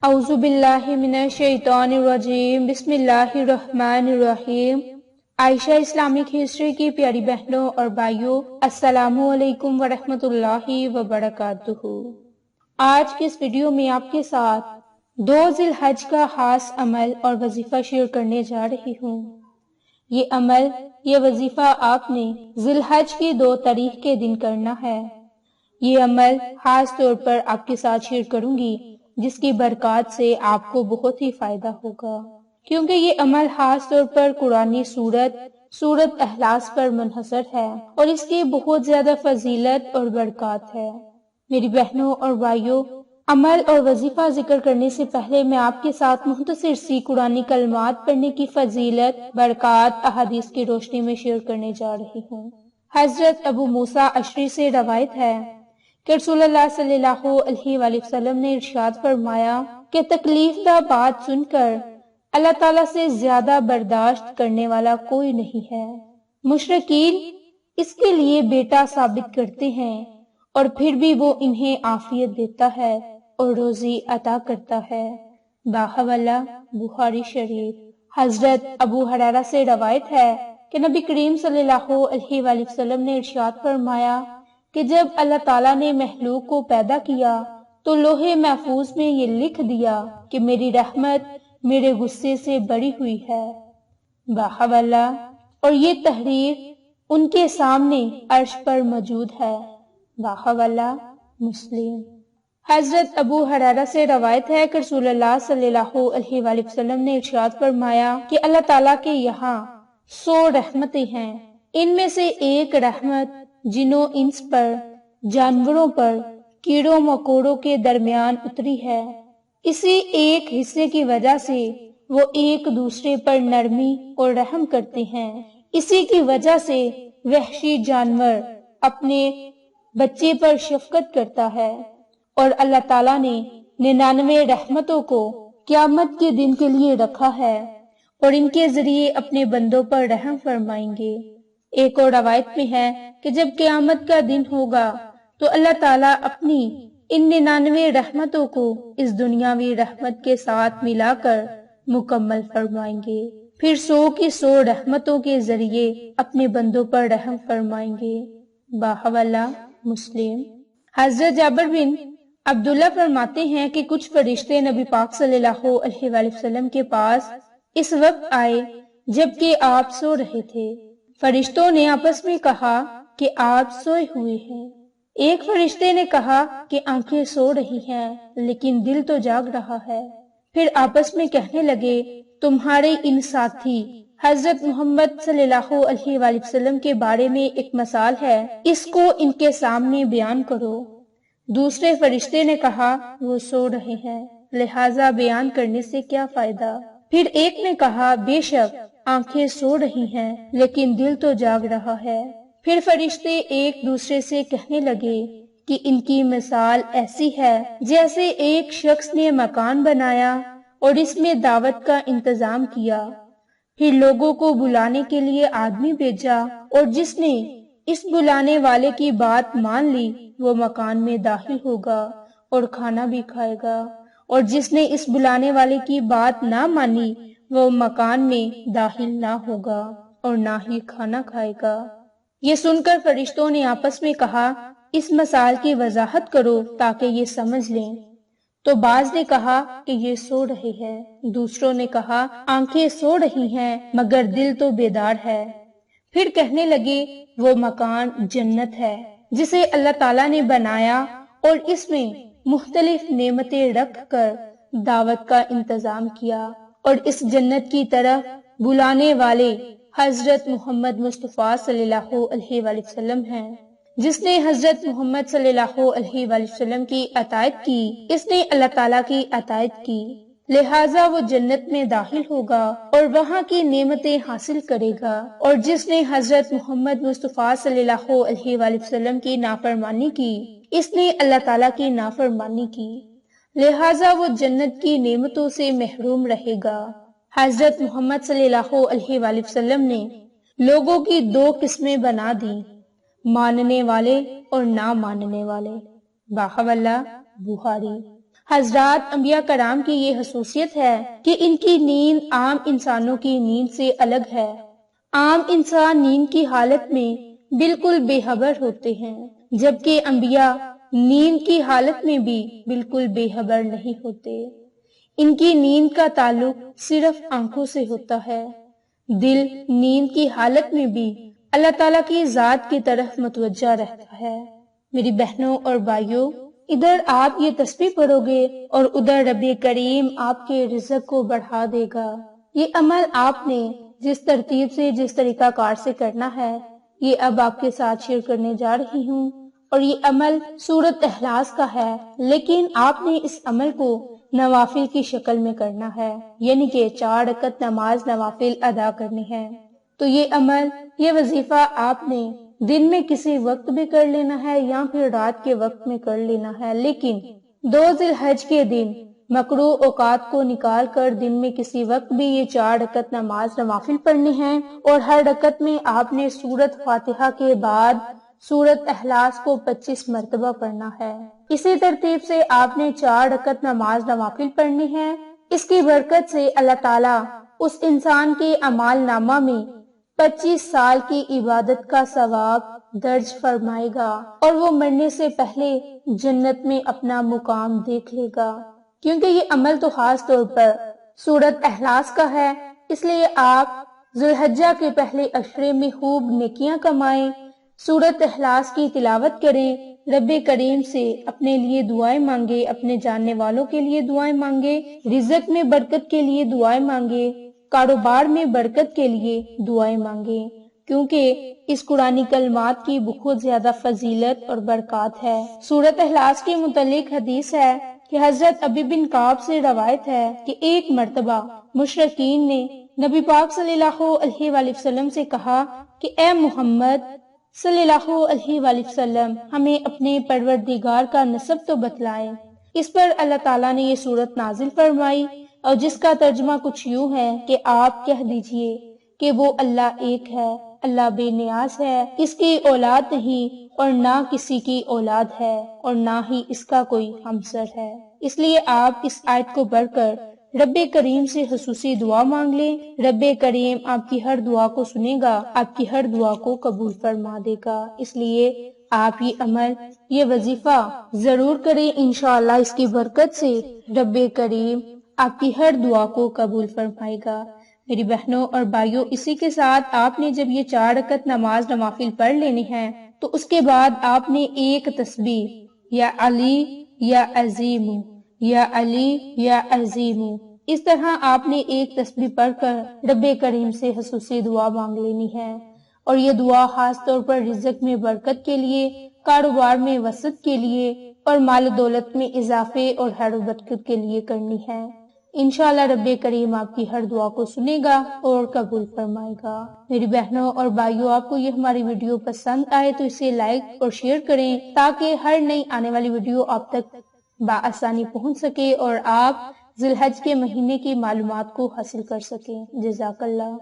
اعوذ باللہ من الشیطان الرجیم، بسم اللہ الرحمن الرحیم۔ عائشہ اسلامک ہسٹری کی پیاری بہنوں اور بھائیوں، السلام علیکم ورحمۃ اللہ وبرکاتہ۔ آج کے اس ویڈیو میں آپ کے ساتھ 2 ذی الحج کا خاص عمل اور وظیفہ شیئر کرنے جا رہی ہوں۔ یہ عمل، یہ وظیفہ آپ نے ذی الحج کی 2 تاریخ کے دن کرنا ہے۔ یہ عمل خاص طور پر آپ کے ساتھ شیئر کروں گی جس کی برکات سے آپ کو بہت ہی فائدہ ہوگا، کیونکہ یہ عمل خاص طور پر قرآنی سورت اخلاص پر منحصر ہے اور اس کی بہت زیادہ فضیلت اور برکات ہے۔ میری بہنوں اور بھائیوں، عمل اور وظیفہ ذکر کرنے سے پہلے میں آپ کے ساتھ مختصر سی قرآنی کلمات پڑھنے کی فضیلت، برکات احادیث کی روشنی میں شیئر کرنے جا رہی ہوں۔ حضرت ابو موسیٰ اشعری سے روایت ہے کہ رسول اللہ صلی اللہ علیہ وآلہ وسلم نے ارشاد فرمایا کہ تکلیف دہ بات سن کر اللہ تعالیٰ سے زیادہ برداشت کرنے والا کوئی نہیں ہے۔ مشرکین اس کے لیے بیٹا ثابت کرتے ہیں اور پھر بھی وہ انہیں عافیت دیتا ہے اور روزی عطا کرتا ہے۔ باحوالہ بخاری شریف۔ حضرت ابو ہریرہ سے روایت ہے کہ نبی کریم صلی اللہ علیہ وآلہ وسلم نے ارشاد فرمایا کہ جب اللہ تعالیٰ نے مخلوق کو پیدا کیا تو لوح محفوظ میں یہ لکھ دیا کہ میری رحمت میرے غصے سے بڑی ہوئی ہے۔ باحوالہ، اور یہ تحریر ان کے سامنے عرش پر موجود ہے۔ باحوالہ مسلم۔ حضرت ابو ہریرہ سے روایت ہے کہ رسول اللہ صلی اللہ علیہ وآلہ وسلم نے ارشاد فرمایا کہ اللہ تعالیٰ کے یہاں 100 رحمتیں ہیں، ان میں سے ایک رحمت جنوں انس پر، جانوروں پر، کیڑوں مکوڑوں کے درمیان اتری ہے۔ اسی ایک حصے کی وجہ سے وہ ایک دوسرے پر نرمی اور رحم کرتے ہیں۔ اسی کی وجہ سے وحشی جانور اپنے بچے پر شفقت کرتا ہے، اور اللہ تعالیٰ نے 99 رحمتوں کو قیامت کے دن کے لیے رکھا ہے اور ان کے ذریعے اپنے بندوں پر رحم فرمائیں گے۔ ایک اور روایت میں ہے کہ جب قیامت کا دن ہوگا تو اللہ تعالیٰ اپنی ان 99 رحمتوں کو اس دنیاوی رحمت کے ساتھ ملا کر مکمل فرمائیں گے، پھر 100 کی 100 رحمتوں کے ذریعے اپنے بندوں پر رحم فرمائیں گے۔ باحوالہ مسلم۔ حضرت جابر بن عبداللہ فرماتے ہیں کہ کچھ فرشتے نبی پاک صلی اللہ علیہ وآلہ وسلم کے پاس اس وقت آئے جبکہ آپ سو رہے تھے۔ فرشتوں نے آپس میں کہا کہ آپ سوئے ہوئے ہیں۔ ایک فرشتے نے کہا کہ آنکھیں سو رہی ہیں لیکن دل تو جاگ رہا ہے۔ پھر آپس میں کہنے لگے، تمہارے ان ساتھی حضرت محمد صلی اللہ علیہ وآلہ وسلم کے بارے میں ایک مثال ہے، اس کو ان کے سامنے بیان کرو۔ دوسرے فرشتے نے کہا، وہ سو رہے ہیں، لہٰذا بیان کرنے سے کیا فائدہ؟ پھر ایک نے کہا، بے شک آنکھیں سو رہی ہیں لیکن دل تو جاگ رہا ہے۔ پھر فرشتے ایک دوسرے سے کہنے لگے کہ ان کی مثال ایسی ہے جیسے ایک شخص نے مکان بنایا اور اس میں دعوت کا انتظام کیا، پھر لوگوں کو بلانے کے لیے آدمی بھیجا، اور جس نے اس بلانے والے کی بات مان لی وہ مکان میں داخل ہوگا اور کھانا بھی کھائے گا، اور جس نے اس بلانے والے کی بات نہ مانی وہ مکان میں داخل نہ ہوگا اور نہ ہی کھانا کھائے گا۔ یہ سن کر فرشتوں نے آپس میں کہا، اس مثال کی وضاحت کرو تاکہ یہ سمجھ لیں۔ تو بعض نے کہا کہ یہ سو رہے ہیں، دوسروں نے کہا آنکھیں سو رہی ہیں مگر دل تو بیدار ہے۔ پھر کہنے لگے، وہ مکان جنت ہے جسے اللہ تعالیٰ نے بنایا اور اس میں مختلف نعمتیں رکھ کر دعوت کا انتظام کیا، اور اس جنت کی طرف بلانے والے حضرت محمد مصطفیٰ صلی اللہ علیہ وآلہ وسلم ہیں۔ جس نے حضرت محمد صلی اللہ علیہ وآلہ وسلم کی اطاعت کی، اس نے اللہ تعالیٰ کی اطاعت کی، لہٰذا وہ جنت میں داخل ہوگا اور وہاں کی نعمتیں حاصل کرے گا، اور جس نے حضرت محمد مصطفیٰ صلی اللہ علیہ وآلہ وسلم کی نافرمانی کی، اس نے اللہ تعالیٰ کی نافرمانی کی، لہٰذا وہ جنت کی نعمتوں سے محروم رہے گا۔ حضرت محمد صلی اللہ علیہ وآلہ وسلم نے لوگوں کی 2 قسمیں بنا دیں، ماننے والے اور نہ ماننے والے۔ باحوالہ بخاری۔ حضرات انبیاء کرام کی یہ خصوصیت ہے کہ ان کی نیند عام انسانوں کی نیند سے الگ ہے۔ عام انسان نیند کی حالت میں بالکل بے خبر ہوتے ہیں، جبکہ انبیاء نیند کی حالت میں بھی بالکل بے خبر نہیں ہوتے۔ ان کی نیند کا تعلق صرف آنکھوں سے ہوتا ہے۔ دل نیند کی حالت میں بھی اللہ تعالیٰ کی ذات کی طرف متوجہ رہتا ہے۔ میری بہنوں اور بھائیوں، ادھر آپ یہ تسبیح پڑھو گے اور ادھر رب کریم آپ کے رزق کو بڑھا دے گا۔ یہ عمل آپ نے جس ترتیب سے، جس طریقہ کار سے کرنا ہے، یہ اب آپ کے ساتھ شیئر کرنے جا رہی ہوں، اور یہ عمل سورۃ اخلاص کا ہے، لیکن آپ نے اس عمل کو نوافل کی شکل میں کرنا ہے، یعنی کہ 4 رکعت نماز نوافل ادا کرنی ہے۔ تو یہ عمل، یہ وظیفہ آپ نے دن میں کسی وقت بھی کر لینا ہے یا پھر رات کے وقت میں کر لینا ہے، لیکن 2 ذی الحج کے دن مکروہ اوقات کو نکال کر دن میں کسی وقت بھی یہ 4 رکعت نماز نوافل پڑھنی ہے، اور ہر رکعت میں آپ نے سورۃ فاتحہ کے بعد سورۃ اخلاص کو 25 مرتبہ پڑھنا ہے۔ اسی ترتیب سے آپ نے 4 رکعت نماز نوافل پڑھنی ہے۔ اس کی برکت سے اللہ تعالیٰ اس انسان کے اعمال نامہ میں 25 سال کی عبادت کا ثواب درج فرمائے گا، اور وہ مرنے سے پہلے جنت میں اپنا مقام دیکھ لے گا۔ کیونکہ یہ عمل تو خاص طور پر سورۃ اخلاص کا ہے، اس لیے آپ ذی الحجہ کے پہلے عشرے میں خوب نیکیاں کمائیں، سورۃ اخلاص کی تلاوت کریں، رب کریم سے اپنے لیے دعائیں مانگے، اپنے جاننے والوں کے لیے دعائیں مانگے، رزق میں برکت کے لیے دعائیں مانگے، کاروبار میں برکت کے لیے دعائیں مانگے، کیونکہ اس قرآنی کلمات کی بہت زیادہ فضیلت اور برکات ہے۔ سورۃ اخلاص کے متعلق حدیث ہے کہ حضرت ابی بن کعب سے روایت ہے کہ ایک مرتبہ مشرکین نے نبی پاک صلی اللہ علیہ وآلہ وسلم سے کہا کہ اے محمد صلی اللہ علیہ وآلہ وسلم، ہمیں اپنے پروردگار کا نسب تو بتلائیں۔ اس پر اللہ تعالیٰ نے یہ سورت نازل فرمائی، اور جس کا ترجمہ کچھ یوں ہے کہ آپ کہہ دیجئے کہ وہ اللہ ایک ہے، اللہ بے نیاز ہے، اس کی اولاد نہیں اور نہ کسی کی اولاد ہے، اور نہ ہی اس کا کوئی ہمسر ہے۔ اس لیے آپ اس آیت کو پڑھ کر رب کریم سے خصوصی دعا مانگ لیں، رب کریم آپ کی ہر دعا کو سنے گا، آپ کی ہر دعا کو قبول فرما دے گا۔ اس لیے آپ یہ عمل، یہ وظیفہ ضرور کریں، انشاءاللہ اس کی برکت سے رب کریم آپ کی ہر دعا کو قبول فرمائے گا۔ میری بہنوں اور بھائیوں، اسی کے ساتھ آپ نے جب یہ 4 رکعت نماز نوافل پڑھ لینی ہے تو اس کے بعد آپ نے ایک تسبیح یا علی یا عظیم، یا علی یا عظیم، اس طرح آپ نے ایک تسبیح پڑھ کر رب کریم سے خصوصی دعا مانگ لینی ہے، اور یہ دعا خاص طور پر رزق میں برکت کے لیے، کاروبار میں وسعت کے لیے، اور مال و دولت میں اضافے اور خیر و برکت کے لیے کرنی ہے۔ انشاءاللہ رب کریم آپ کی ہر دعا کو سنے گا اور قبول فرمائے گا۔ میری بہنوں اور بھائیوں، آپ کو یہ ہماری ویڈیو پسند آئے تو اسے لائک اور شیئر کریں، تاکہ ہر نئی آنے والی ویڈیو آپ تک بآسانی پہنچ سکے اور آپ ذی الحج کے مہینے کی معلومات کو حاصل کر سکیں۔ جزاک اللہ۔